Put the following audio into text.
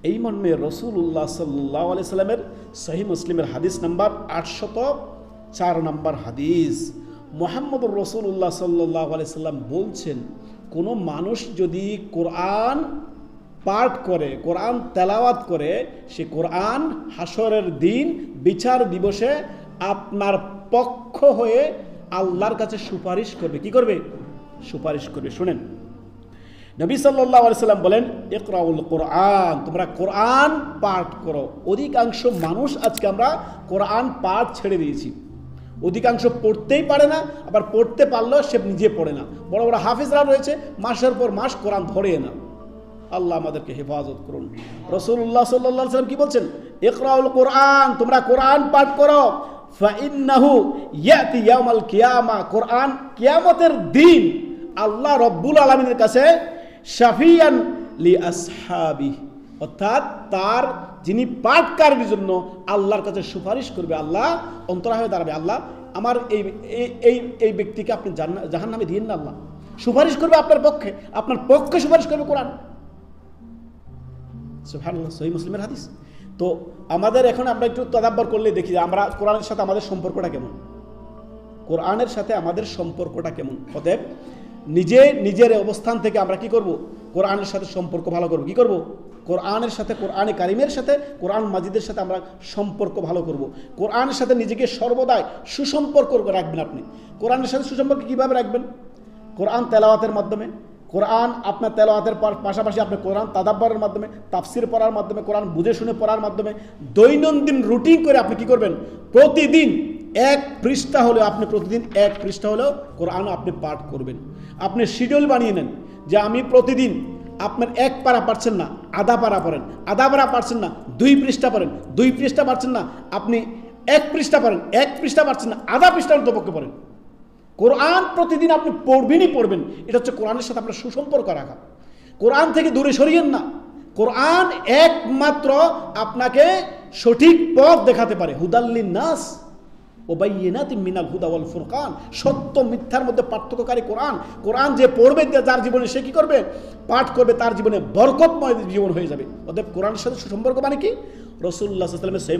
এই মর্মে রাসূলুল্লাহ সাল্লাল্লাহু আলাইহি সাল্লামের সহিহ মুসলিমের হাদিস নাম্বার 804 নম্বর হাদিস, মুহাম্মদুর রাসূলুল্লাহ সাল্লাল্লাহু আলাইহি সাল্লাম বলছেন, কোনো মানুষ যদি কোরআন পাঠ করে, কোরআন তেলাওয়াত করে, সে কোরআন হাসরের দিন বিচার দিবসে আপনার পক্ষ হয়ে আল্লাহর কাছে সুপারিশ করবে। কি করবে? সুপারিশ করবে। শুনেন, নবী সাল্লাল্লাহু আলাইহি সাল্লাম বলেন, ইকরাউল কোরআন, তোমরা কোরআন পাঠ করো। অধিকাংশ মানুষ আজকে আমরা কোরআন পাঠ ছেড়ে দিয়েছি। অধিকাংশ পড়তেই পারে না, আবার পড়তে পারলেও সে নিজে পড়ে না। বড় বড় হাফিজরা রয়েছে, মাসের পর মাস কোরআন ধরে না। আল্লাহ আমাদেরকে হেফাজত করুন। রাসূলুল্লাহ সাল্লাল্লাহু আলাইহি সাল্লাম কি বলছেন? ইকরাউল কোরআন, তোমরা কোরআন পাঠ করো। ফাইন্নাহু ইয়াতি ইয়াউমাল কিয়ামা, কোরআন কিয়ামতের দিন আল্লাহ রব্বুল আলামিনের কাছে শাফিয়ান লি আসহাবি, অর্থাৎ তার যিনি পাঠকারীর জন্য আল্লাহর কাছে সুপারিশ করবে। আল্লাহ অন্তরা হয়ে দাঁড়াবে, আল্লাহ আমার এই ব্যক্তিকে আপনি জাহান্নামে দিয়েন না। আল্লাহ সুপারিশ করবে আপনার পক্ষে, আপনার পক্ষে সুপারিশ করবে কোরআন। সুবহানাল্লাহ, সহিহ মুসলিমের হাদিস। তো আমাদের এখন আমরা একটু তদাব্বর করলে দেখি যে আমরা কোরআনের সাথে আমাদের সম্পর্কটা কেমন, কোরআনের সাথে আমাদের সম্পর্কটা কেমন। অতএব নিজের অবস্থান থেকে আমরা কি করব? কোরআনের সাথে সম্পর্ক ভালো করব। কি করব? কোরআনের সাথে, কোরআনে কারিমের সাথে, কোরআন মাজিদের সাথে আমরা সম্পর্ক ভালো করব। কোরআনের সাথে নিজেকে সর্বদাই সুসম্পর্ক রাখবেন। আপনি কোরআনের সাথে সুসম্পর্ক কিভাবে রাখবেন? কোরআন তেলাওয়াতের মাধ্যমে, কোরআন আপনার তেলাওয়াতের পাশাপাশি আপনি কোরআন তাদাব্বরের মাধ্যমে, তাফসির পড়ার মাধ্যমে, কোরআন বুঝে শুনে পড়ার মাধ্যমে, দৈনন্দিন রুটিন করে আপনি কি করবেন? প্রতিদিন এক পৃষ্ঠা হলেও, আপনি প্রতিদিন এক পৃষ্ঠা হলেও কোরআন আপনি পাঠ করবেন। আপনি শিডিউল বানিয়ে নেন যে আমি প্রতিদিন, আপনার এক পারা পারছেন না, আধা পারা পড়েন, আধা পারা পারছেন না 2 পৃষ্ঠা পড়েন, 2 পৃষ্ঠা পারছেন না আপনি 1 পৃষ্ঠা পড়েন, 1 পৃষ্ঠা পারছেন না আধা পৃষ্ঠা অন্তপক্ষে পড়েন। কোরআন প্রতিদিন আপনি পড়বেনই পড়বেন। এটা হচ্ছে কোরআনের সাথে আপনার সুসম্পর্ক রাখা। কোরআন থেকে দূরে সরিয়েন না। কোরআন একমাত্র আপনাকে সঠিক পথ দেখাতে পারে। হুদাল্লিন নাস ও বাইয়িনাতিন মিনাল হুদা ওয়াল ফুরকান, সত্য মিথ্যার মধ্যে পার্থক্যকারী কোরআন। কোরআন যে পড়বে যার জীবনে, সে কি করবে? পাঠ করবে, তার জীবনে বরকতময় জীবন হয়ে যাবে। অতএব কোরআনের সাথে সুসম্পর্ক মানে কি? রাসূলুল্লাহ সাল্লাল্লাহু আলাইহি ওয়াসাল্লামের